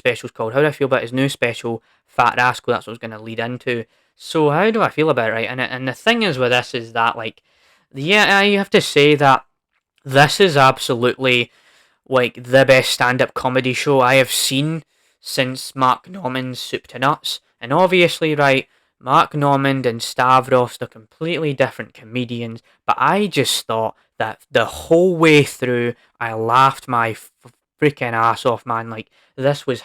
special's called. How do I feel about his new special, Fat Rascal? That's what I was going to lead into. So how do I feel about it, right? And the thing is with this is that, like, yeah, I have to say that this is absolutely like the best stand-up comedy show I have seen since Mark Norman's Soup to Nuts. And obviously, right, Mark Normand and Stavros, they're completely different comedians, but I just thought that the whole way through, I laughed my freaking ass off, man. Like, this was.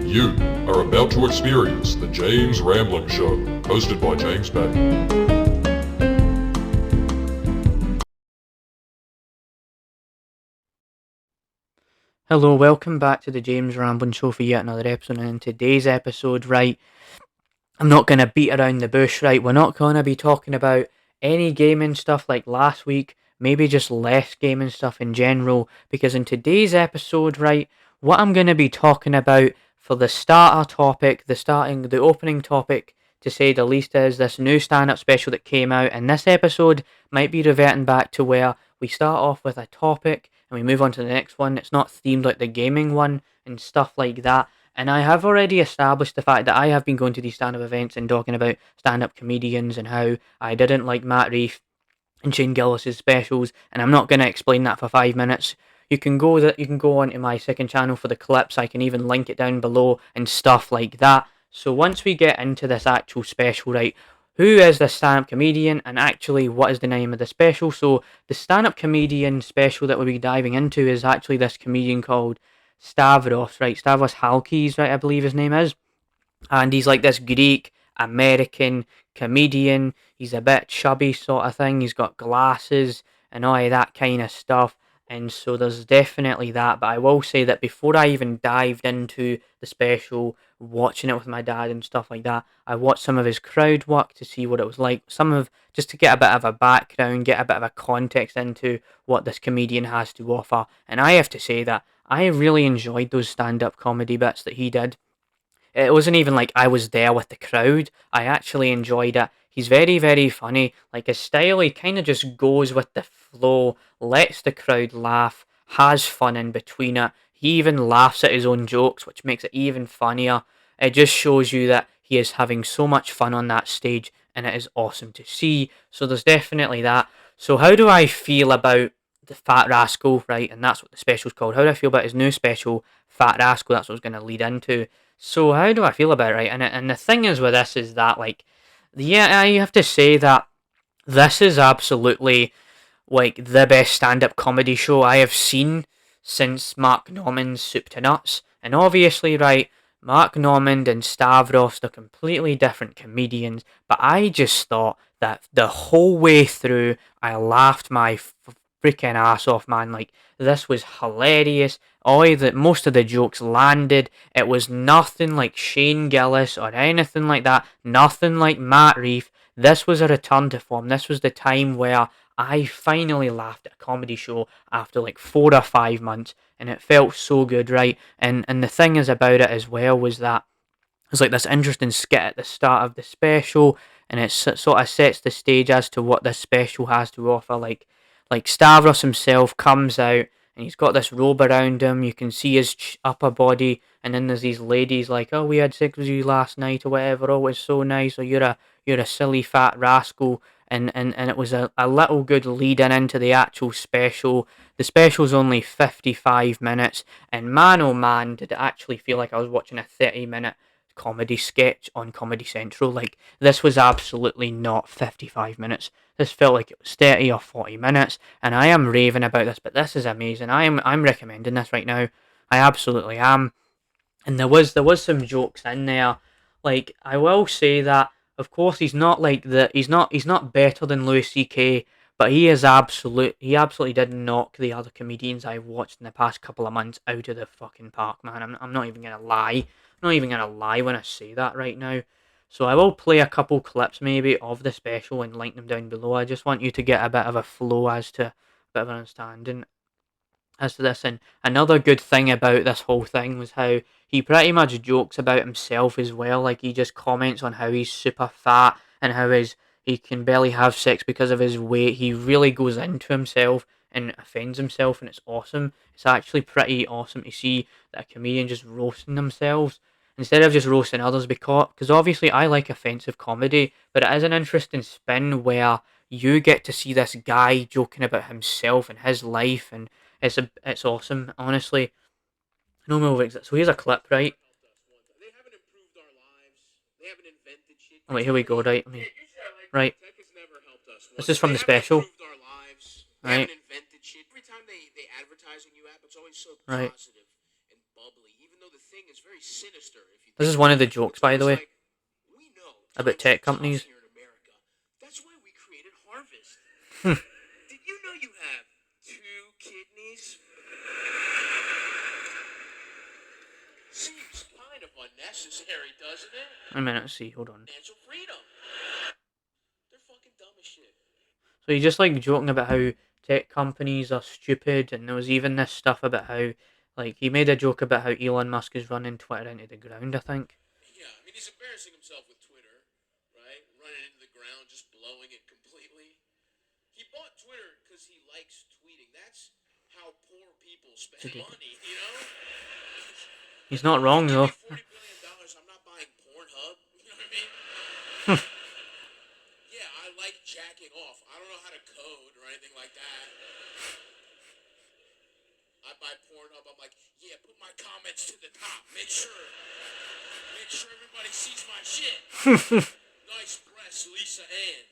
You are about to experience the James Rambling Show, hosted by James Batty. Hello, welcome back to the James Rambling Show for yet another episode. And in today's episode, right, I'm not going to beat around the bush, right? We're not going to be talking about any gaming stuff like last week, maybe just less gaming stuff in general, because in today's episode, right, what I'm going to be talking about for the starter topic, the opening topic, to say the least, is this new stand-up special that came out, and this episode might be reverting back to where we start off with a topic and we move on to the next one. It's not themed like the gaming one and stuff like that. And I have already established the fact that I have been going to these stand-up events and talking about stand-up comedians and how I didn't like Matt Rife and Shane Gillis' specials, and I'm not going to explain that for 5 minutes. You can go onto my second channel for the clips. I can even link it down below and stuff like that. So once we get into this actual special, right, who is the stand-up comedian and actually what is the name of the special? So the stand-up comedian special that we'll be diving into is actually this comedian called Stavros, right? Stavros Halkias, right? I believe his name is. And he's like this Greek American comedian. He's a bit chubby sort of thing. He's got glasses and all of that kind of stuff. And so there's definitely that. But I will say that before I even dived into the special, watching it with my dad and stuff like that, I watched some of his crowd work to see what it was like. Just to get a bit of a background, get a bit of a context into what this comedian has to offer. And I have to say that I really enjoyed those stand-up comedy bits that he did. It wasn't even like I was there with the crowd. I actually enjoyed it. He's very, very funny. Like, his style, he kind of just goes with the flow, lets the crowd laugh, has fun in between it. He even laughs at his own jokes, which makes it even funnier. It just shows you that he is having so much fun on that stage, and it is awesome to see. So there's definitely that. So how do I feel about the Fat Rascal, right? And that's what the special's called. How do I feel about his new special, Fat Rascal? That's what I was going to lead into. So how do I feel about it, right? And the thing is with this is that, like, yeah, I have to say that this is absolutely like the best stand-up comedy show I have seen since Mark Norman's Soup to Nuts. And obviously, right, Mark Normand and Stavros, they're completely different comedians, but I just thought that the whole way through, I laughed my freaking ass off, man. Like, this was hilarious. Most of the jokes landed. It was nothing like Shane Gillis or anything like that. Nothing like Matt Reef. This was a return to form. This was the time where I finally laughed at a comedy show after like 4 or 5 months, and it felt so good, right? And the thing is about it as well was that there's like this interesting skit at the start of the special, and it sort of sets the stage as to what this special has to offer. Like Stavros himself comes out and he's got this robe around him. You can see his upper body, and then there's these ladies like, "Oh, we had sex with you last night," or whatever. "Oh, it's so nice," or "You're a silly fat rascal." And it was a little good lead in into the actual special. The special's only 55 minutes, and man oh man, did it actually feel like I was watching a 30-minute comedy sketch on Comedy Central. Like, this was absolutely not 55 minutes. This felt like it was 30 or 40 minutes, and I am raving about this, but this is amazing. I'm recommending this right now. I absolutely am. And there was some jokes in there. Like, I will say that of course he's not better than Louis C.K., but he absolutely did knock the other comedians I've watched in the past couple of months out of the fucking park, man. I'm not even gonna lie. I'm not even gonna lie when I say that right now. So I will play a couple clips maybe of the special and link them down below. I just want you to get a bit of a flow as to a bit of an understanding. as to this. And another good thing about this whole thing was how he pretty much jokes about himself as well. Like he just comments on how he's super fat and how he can barely have sex because of his weight. He really goes into himself and offends himself, and it's awesome. It's actually pretty awesome to see that a comedian just roasting themselves instead of just roasting others, because obviously I like offensive comedy, but it is an interesting spin where you get to see this guy joking about himself and his life, and it's awesome, honestly. No more. So here's a clip, right? Oh wait, here we go. Right, I mean, right. This is from the special. Right. Right. This is one of the jokes, by the way, about tech companies. Seems kind of unnecessary, doesn't it? A minute, let's see. Hold on. Financial freedom. They're fucking dumb as shit. So he's just like joking about how tech companies are stupid, and there was even this stuff about how, like, he made a joke about how Elon Musk is running Twitter into the ground. I think. Yeah, I mean, he's embarrassing himself with Twitter, right? Running into the ground, just blowing it completely. He bought Twitter because he likes tweeting. That's how poor people spend money, you know? He's not wrong Give though. me $40 billion, I'm not buying Pornhub. You know what I mean? Yeah, I like jacking off. I don't know how to code or anything like that. I buy Pornhub. I'm like, yeah, put my comments to the top. Make sure everybody sees my shit. Nice breasts, Lisa Ann.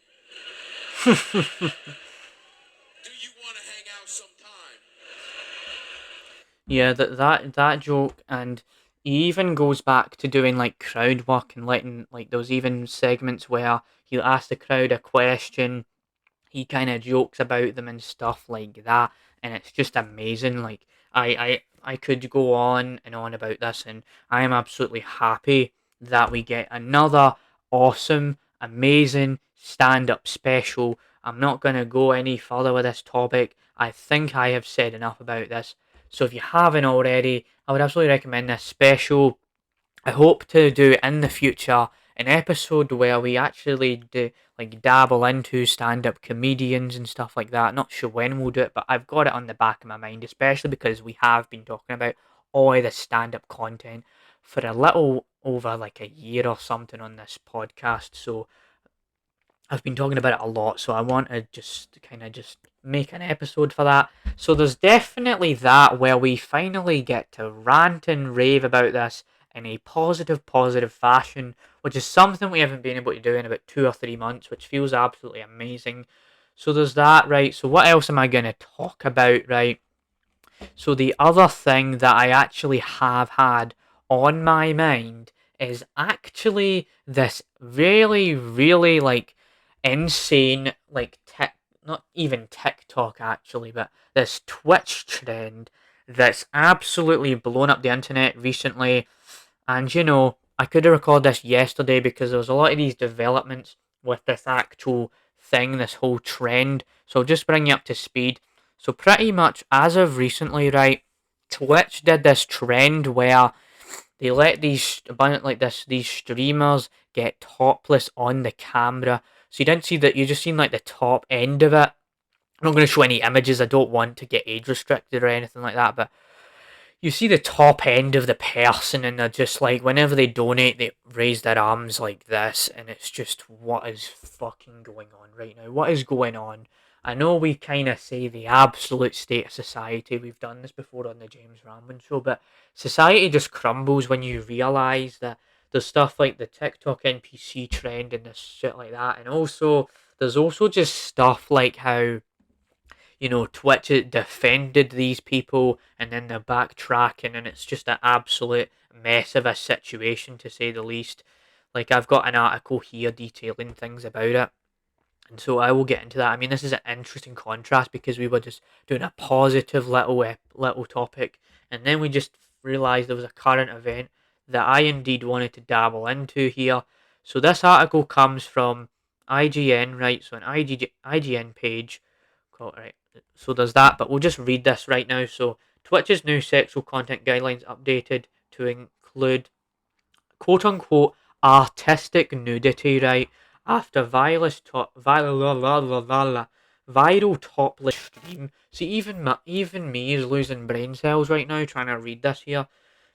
Do you want to hang out sometime? Yeah, that joke, and he even goes back to doing like crowd work and letting, like, there was even segments where he'll ask the crowd a question, he kind of jokes about them and stuff like that, and it's just amazing. Like I could go on and on about this, and I am absolutely happy that we get another awesome, amazing stand-up special. I'm not going to go any further with this topic. I think I have said enough about this. So if you haven't already, I would absolutely recommend this special. I hope to do in the future an episode where we actually do, like, dabble into stand-up comedians and stuff like that. Not sure when we'll do it, but I've got it on the back of my mind, especially because we have been talking about all the stand-up content for a little over like a year or something on this podcast. So I've been talking about it a lot, so I want to just kind of just make an episode for that. So there's definitely that where we finally get to rant and rave about this in a positive fashion, which is something we haven't been able to do in about 2 or 3 months, which feels absolutely amazing. So there's that, right? So what else am I going to talk about, right? So the other thing that I actually have had on my mind is actually this really like insane, like, not even TikTok actually, but this Twitch trend that's absolutely blown up the internet recently. And I could have recorded this yesterday because there was a lot of these developments with this actual thing, this whole trend. So I'll just bring you up to speed. So pretty much as of recently, right, Twitch did this trend where they let these streamers get topless on the camera. So you didn't see that, you just seen like the top end of it. I'm not going to show any images. I don't want to get age restricted or anything like that, but you see the top end of the person, and they're just like, whenever they donate, they raise their arms like this, and it's just, what is fucking going on right now? What is going on? I know we kind of say the absolute state of society. We've done this before on the James Ramblin show, but society just crumbles when you realise that there's stuff like the TikTok NPC trend and this shit like that, and also there's also just stuff like how Twitch defended these people, and then they're backtracking, and it's just an absolute mess of a situation, to say the least. Like, I've got an article here detailing things about it, and so I will get into that. I mean, this is an interesting contrast because we were just doing a positive little topic, and then we just realised there was a current event that I indeed wanted to dabble into here. So this article comes from IGN, right? So an IGN page called, right. So there's that, but we'll just read this right now. So Twitch's new sexual content guidelines updated to include quote unquote artistic nudity, right? After viral topless stream. See, even me is losing brain cells right now trying to read this here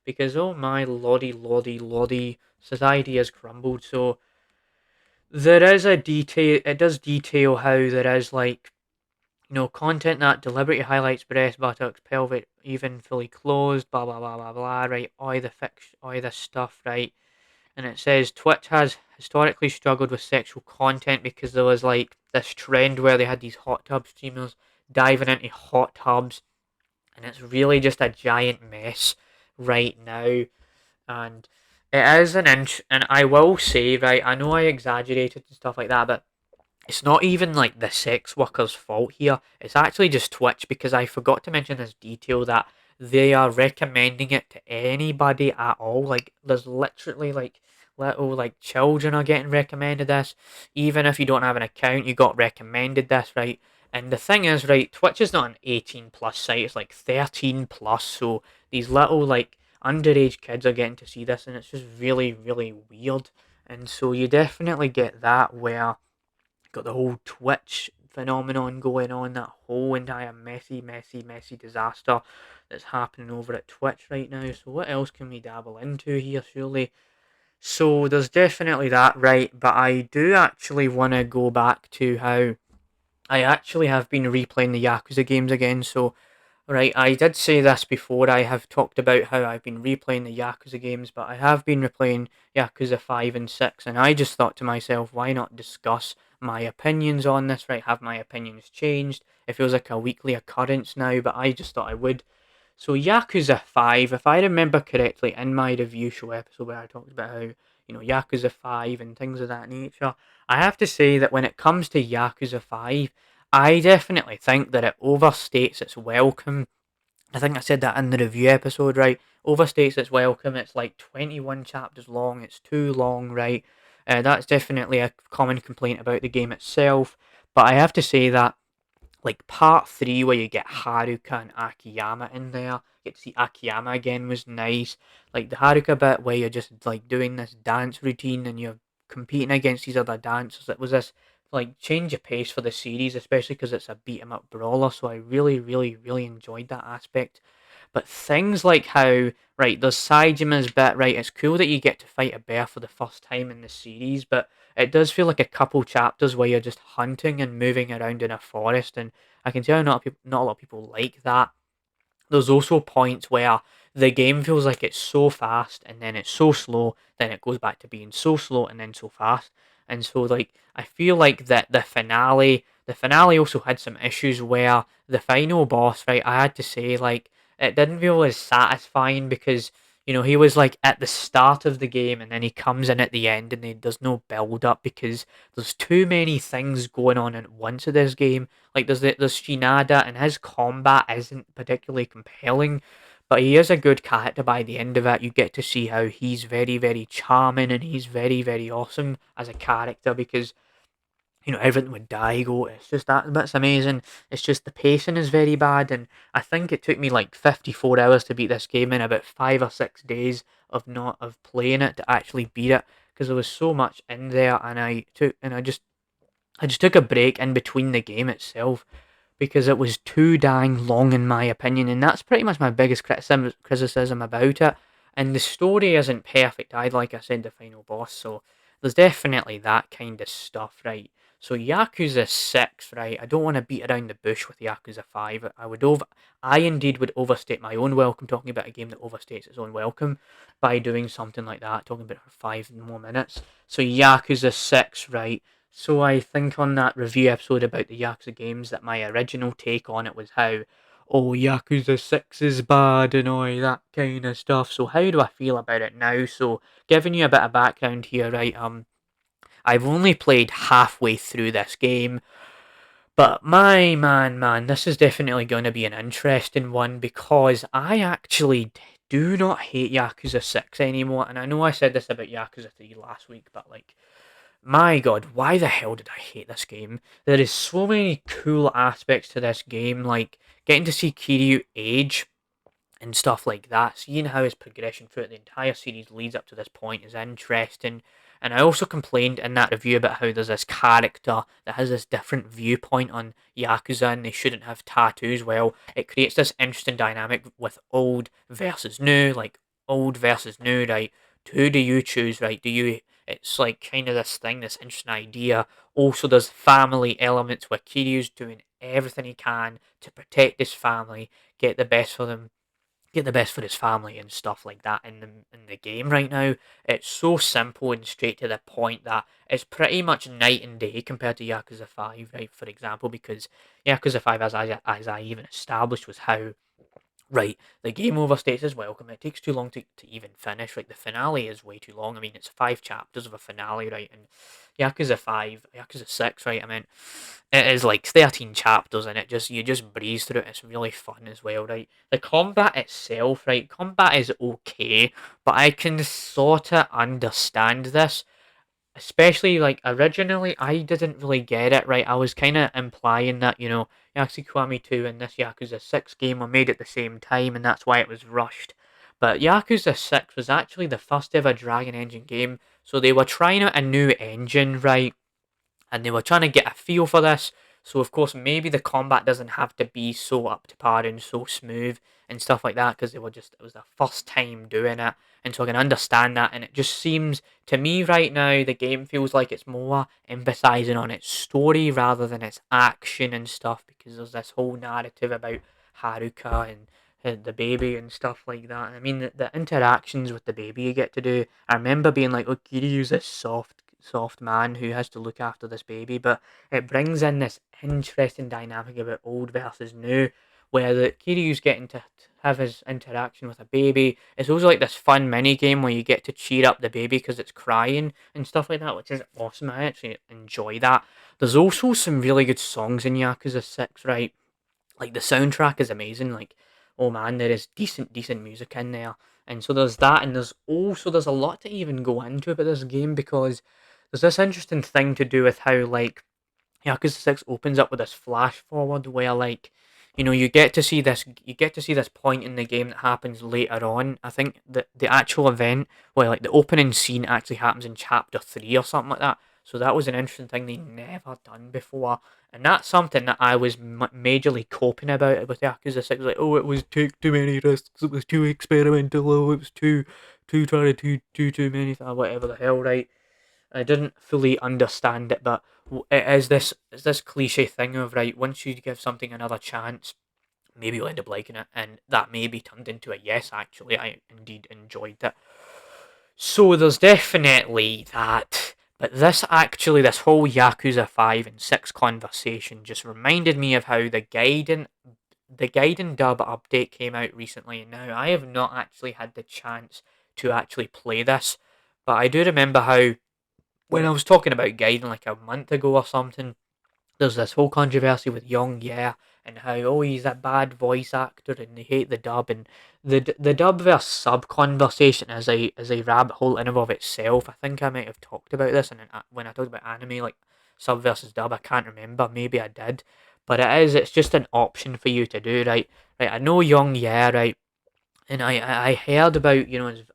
because oh my lordy, society has crumbled. So there is a detail. It does detail how there is like content that deliberately highlights breast, buttocks, pelvic, even fully closed, blah blah blah blah blah, right? All this stuff, right? And it says Twitch has historically struggled with sexual content because there was like this trend where they had these hot tub streamers diving into hot tubs, and it's really just a giant mess right now. And it is an inch, and I will say, right, I know I exaggerated and stuff like that, but it's not even like the sex worker's fault here. It's actually just Twitch because I forgot to mention this detail that they are recommending it to anybody at all. Like there's literally like little like children are getting recommended this. Even if you don't have an account, you got recommended this, right? And the thing is, right, Twitch is not an 18 plus site, it's like 13 plus, so these little like underage kids are getting to see this and it's just really, really weird. And so you definitely get that where got the whole Twitch phenomenon going on, that whole entire messy disaster that's happening over at Twitch right now. So what else can we dabble into here, surely? So there's definitely that, right? But I do actually want to go back to how I actually have been replaying the Yakuza games again. So right, I did say this before. I have talked about how I've been replaying the Yakuza games, but I have been replaying Yakuza 5 and 6, and I just thought to myself, why not discuss my opinions on this, right? Have my opinions changed? It feels like a weekly occurrence now, but I just thought I would. So, Yakuza 5, if I remember correctly, in my review show episode where I talked about how, Yakuza 5 and things of that nature, I have to say that when it comes to Yakuza 5, I definitely think that it overstates its welcome. I think I said that in the review episode, right? Overstates its welcome. It's like 21 chapters long. It's too long, right? That's definitely a common complaint about the game itself. But I have to say that like part three where you get Haruka and Akiyama in there. Get to see Akiyama again was nice. Like the Haruka bit where you're just like doing this dance routine and you're competing against these other dancers. It was this like change of pace for the series, especially because it's a beat 'em up brawler. So I really enjoyed that aspect. But things like how, right, there's Saijima's bit, right, it's cool that you get to fight a bear for the first time in the series, but it does feel like a couple chapters where you're just hunting and moving around in a forest, and I can tell not a lot of people like that. There's also points where the game feels like it's so fast and then it's so slow, then it goes back to being so slow and then so fast. And so like I feel like that the finale also had some issues where the final boss, right, I had to say like it didn't feel as satisfying because he was like at the start of the game and then he comes in at the end and there's no build up because there's too many things going on at once in this game. Like there's Shinada and his combat isn't particularly compelling, but he is a good character by the end of it. You get to see how he's very charming and he's very awesome as a character because everything with Daigo. It's just that bit's amazing. It's just the pacing is very bad, and I think it took me like 54 hours to beat this game in about 5 or 6 days of playing it to actually beat it because there was so much in there, and I just took a break in between the game itself because it was too dang long in my opinion, and that's pretty much my biggest criticism about it. And the story isn't perfect either, like I said, the final boss. So there's definitely that kind of stuff, right? So Yakuza 6, right? I don't want to beat around the bush with Yakuza 5. I indeed would overstate my own welcome talking about a game that overstates its own welcome by doing something like that, talking about it for 5 more minutes. So Yakuza 6, right? So I think on that review episode about the Yakuza games that my original take on it was how, oh, Yakuza 6 is bad and all that kind of stuff. So how do I feel about it now? So giving you a bit of background here, right? I've only played halfway through this game, but my man, this is definitely going to be an interesting one because I actually do not hate Yakuza 6 anymore. And I know I said this about Yakuza 3 last week, but like my god, why the hell did I hate this game? There is so many cool aspects to this game, like getting to see Kiryu age and stuff like that. Seeing how his progression throughout the entire series leads up to this point is interesting. And I also complained in that review about how there's this character that has this different viewpoint on Yakuza and they shouldn't have tattoos. Well, it creates this interesting dynamic with old versus new, like old versus new, right? Who do you choose, right? Do you. It's like kind of this thing, this interesting idea. Also, there's family elements where Kiryu's doing everything he can to protect his family, get the best for them, get the best for his family and stuff like that in the game right now. It's so simple and straight to the point that it's pretty much night and day compared to Yakuza 5, right? For example, because Yakuza 5, as I even established, was how right, the game overstates its welcome. It takes too long to even finish. Like the finale is way too long. I mean, it's 5 chapters of a finale, right? And Yakuza 5, Yakuza 6, right? I mean, it is like 13 chapters, and you just breeze through it. It's really fun as well, right? The combat itself, right? Combat is okay, but I can sort of understand this. Especially like originally, I didn't really get it right. I was kind of implying that Yakuza Kiwami 2 and this Yakuza 6 game were made at the same time, and that's why it was rushed. But Yakuza 6 was actually the first ever Dragon Engine game, so they were trying out a new engine, right? And they were trying to get a feel for this. So of course, maybe the combat doesn't have to be so up to par and so smooth and stuff like that because it was their first time doing it, and so I can understand that. And it just seems to me right now the game feels like it's more emphasizing on its story rather than its action and stuff because there's this whole narrative about Haruka and the baby and stuff like that. I mean, the interactions with the baby you get to do. I remember being like, "Oh, Kiryu's this soft man who has to look after this baby," but it brings in this interesting dynamic about old versus new, where the Kiryu's getting to have his interaction with a baby. It's also like this fun mini game where you get to cheer up the baby because it's crying and stuff like that, which is awesome. I actually enjoy that. There's also some really good songs in Yakuza 6, right? Like the soundtrack is amazing. Like, oh man, there is decent music in there. And so there's that, and there's a lot to even go into about this game because there's this interesting thing to do with how like Yakuza 6 opens up with this flash forward where like you get to see this point in the game that happens later on. I think the actual event where like the opening scene actually happens in chapter 3 or something like that. So that was an interesting thing they never done before, and that's something that I was majorly coping about it with Yakuza 6. Like, oh, it was too many risks, it was too experimental, oh, it was too trying to do too many whatever the hell, right? I didn't fully understand it, but it is this cliche thing of right. Once you give something another chance, maybe you'll end up liking it, and that maybe turned into a yes. Actually, I indeed enjoyed it. So there's definitely that. But this whole Yakuza 5 and 6 conversation just reminded me of how the Gaiden dub update came out recently, and now I have not actually had the chance to actually play this. But I do remember how when I was talking about Gaiden like a month ago or something, there's this whole controversy with Young Yeah and how he's a bad voice actor and they hate the dub, and the dub versus sub conversation is a rabbit hole in and of itself. I think I might have talked about this and when I talked about anime like sub versus dub. I can't remember, maybe I did, but it's just an option for you to do, right? Right, I know Young Yeah, right, and I heard about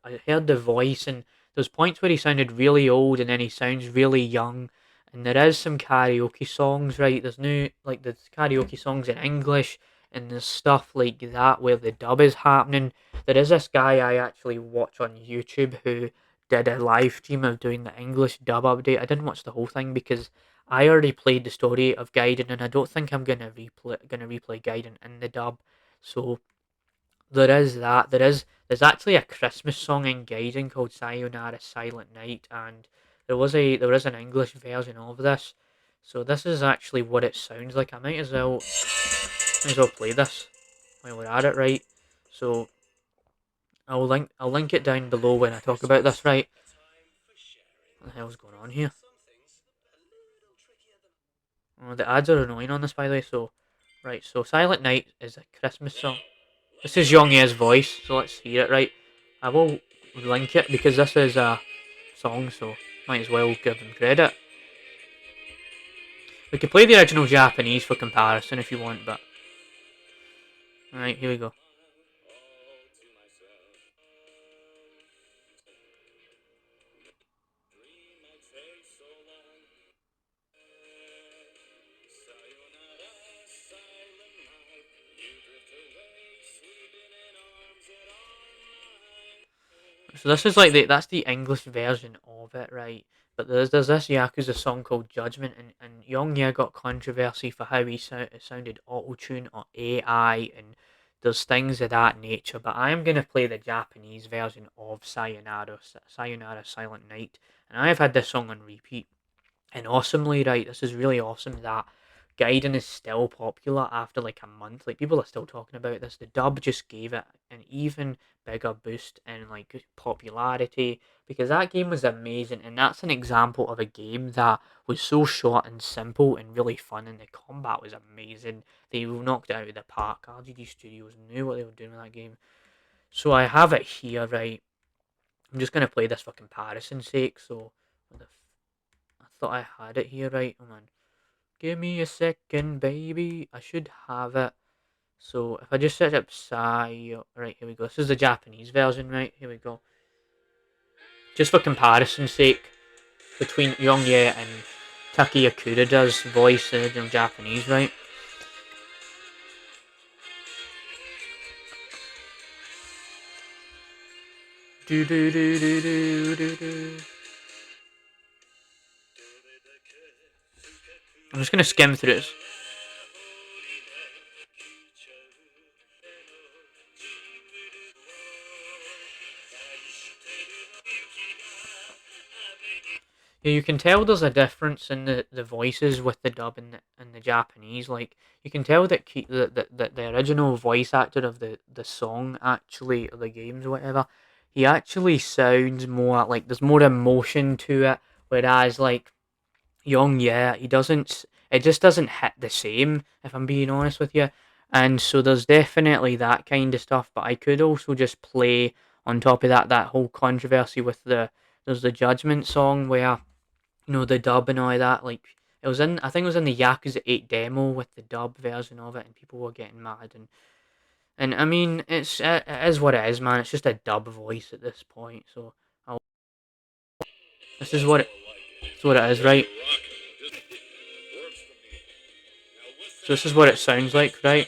I heard the voice, and there's points where he sounded really old and then he sounds really young, and there is some karaoke songs, right? There's new like there's karaoke songs in English, and there's stuff like that where the dub is happening. There is this guy I actually watch on YouTube who did a live stream of doing the English dub update. I didn't watch the whole thing because I already played the story of Gaiden, and I don't think I'm gonna replay Gaiden in the dub. So there is that. There's actually a Christmas song in Gaiden called Sayonara Silent Night, and there is an English version of this. So this is actually what it sounds like. I might as well play this while we're at it, right? So I'll link it down below when I talk about this, right? What the hell's going on here? Oh, the ads are annoying on this, by the way. So right, so Silent Night is a Christmas song. This is Young Ye's voice, so let's hear it, right? I will link it because this is a song, so Might as well give him credit. We could play the original Japanese for comparison if you want, but... Alright, here we go. So this is like that's the English version of it, right? But there's this Yakuza song called Judgment, and Young Ye got controversy for how it sounded auto-tune or AI, and there's things of that nature. But I'm gonna play the Japanese version of Sayonara Silent Night, and I've had this song on repeat. And awesomely, right, this is really awesome that Gaiden is still popular after like a month. Like people are still talking about this. The dub just gave it an even bigger boost in like popularity because that game was amazing, and that's an example of a game that was so short and simple and really fun, and the combat was amazing. They knocked it out of the park. RGD Studios knew what they were doing with that game. So I have it here, right? I'm just gonna play this for comparison's sake. So I thought I had it here, right? Oh man. Give me a second, baby. I should have it. So if I just set up right, here we go. This is the Japanese version, right? Here we go. Just for comparison's sake, between Yongye and Taki Yakurada's voice in original Japanese, right? Do do do do do do do. I'm just gonna skim through this. Yeah, you can tell there's a difference in the voices with the dub and the Japanese. Like you can tell that the original voice actor of the song actually or the games or whatever, he actually sounds more like there's more emotion to it. Whereas like Young, yeah, he doesn't. It just doesn't hit the same. If I'm being honest with you, and so there's definitely that kind of stuff. But I could also just play on top of that whole controversy with there's the Judgment song where the dub and all that. Like it was in, I think it was in the Yakuza 8 demo with the dub version of it, and people were getting mad. And I mean, it is what it is, man. It's just a dub voice at this point. So this is what it is, right? So this is what it sounds like, right?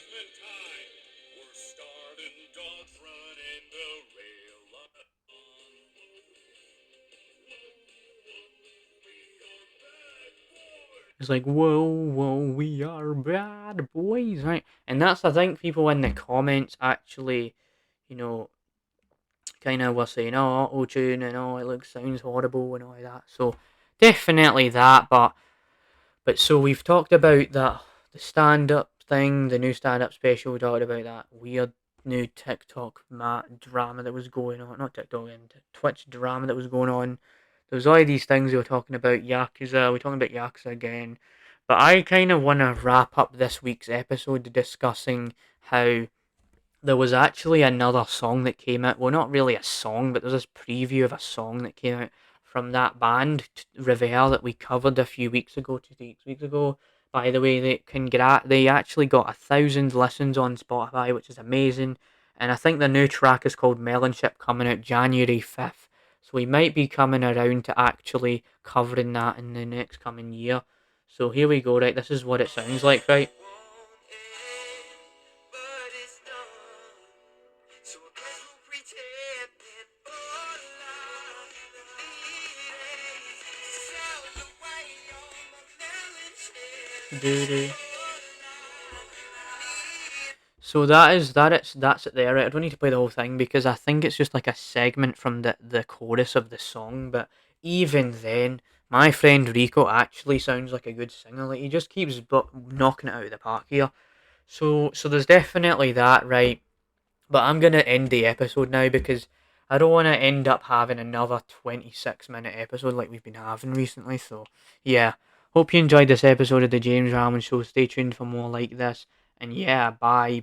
It's like, whoa, whoa, we are bad boys, right? And that's, I think, people in the comments actually, you know, kind of were saying, oh, auto tune and oh, sounds horrible and all that. So definitely that, but so we've talked about that the stand up thing, the new stand up special. We talked about that weird new TikTok drama that was going on, not TikTok and Twitch drama that was going on. There was all these things we were talking about Yakuza. We're talking about Yakuza again, but I kind of want to wrap up this week's episode discussing how there was actually another song that came out. Well, not really a song, but there's this preview of a song that came out from that band, Rive, that we covered a few weeks ago, 2 weeks ago. By the way, they actually got 1,000 listens on Spotify, which is amazing. And I think the new track is called Melonship, coming out January 5th. So we might be coming around to actually covering that in the next coming year. So here we go, right? This is what it sounds like, right? So that's it there. Right? I don't need to play the whole thing because I think it's just like a segment from the chorus of the song. But even then, my friend Rico actually sounds like a good singer. Like he just keeps knocking it out of the park here. So there's definitely that, right? But I'm gonna end the episode now because I don't want to end up having another 26-minute episode like we've been having recently. So yeah, hope you enjoyed this episode of the James Ramen Show. Stay tuned for more like this. And yeah, bye.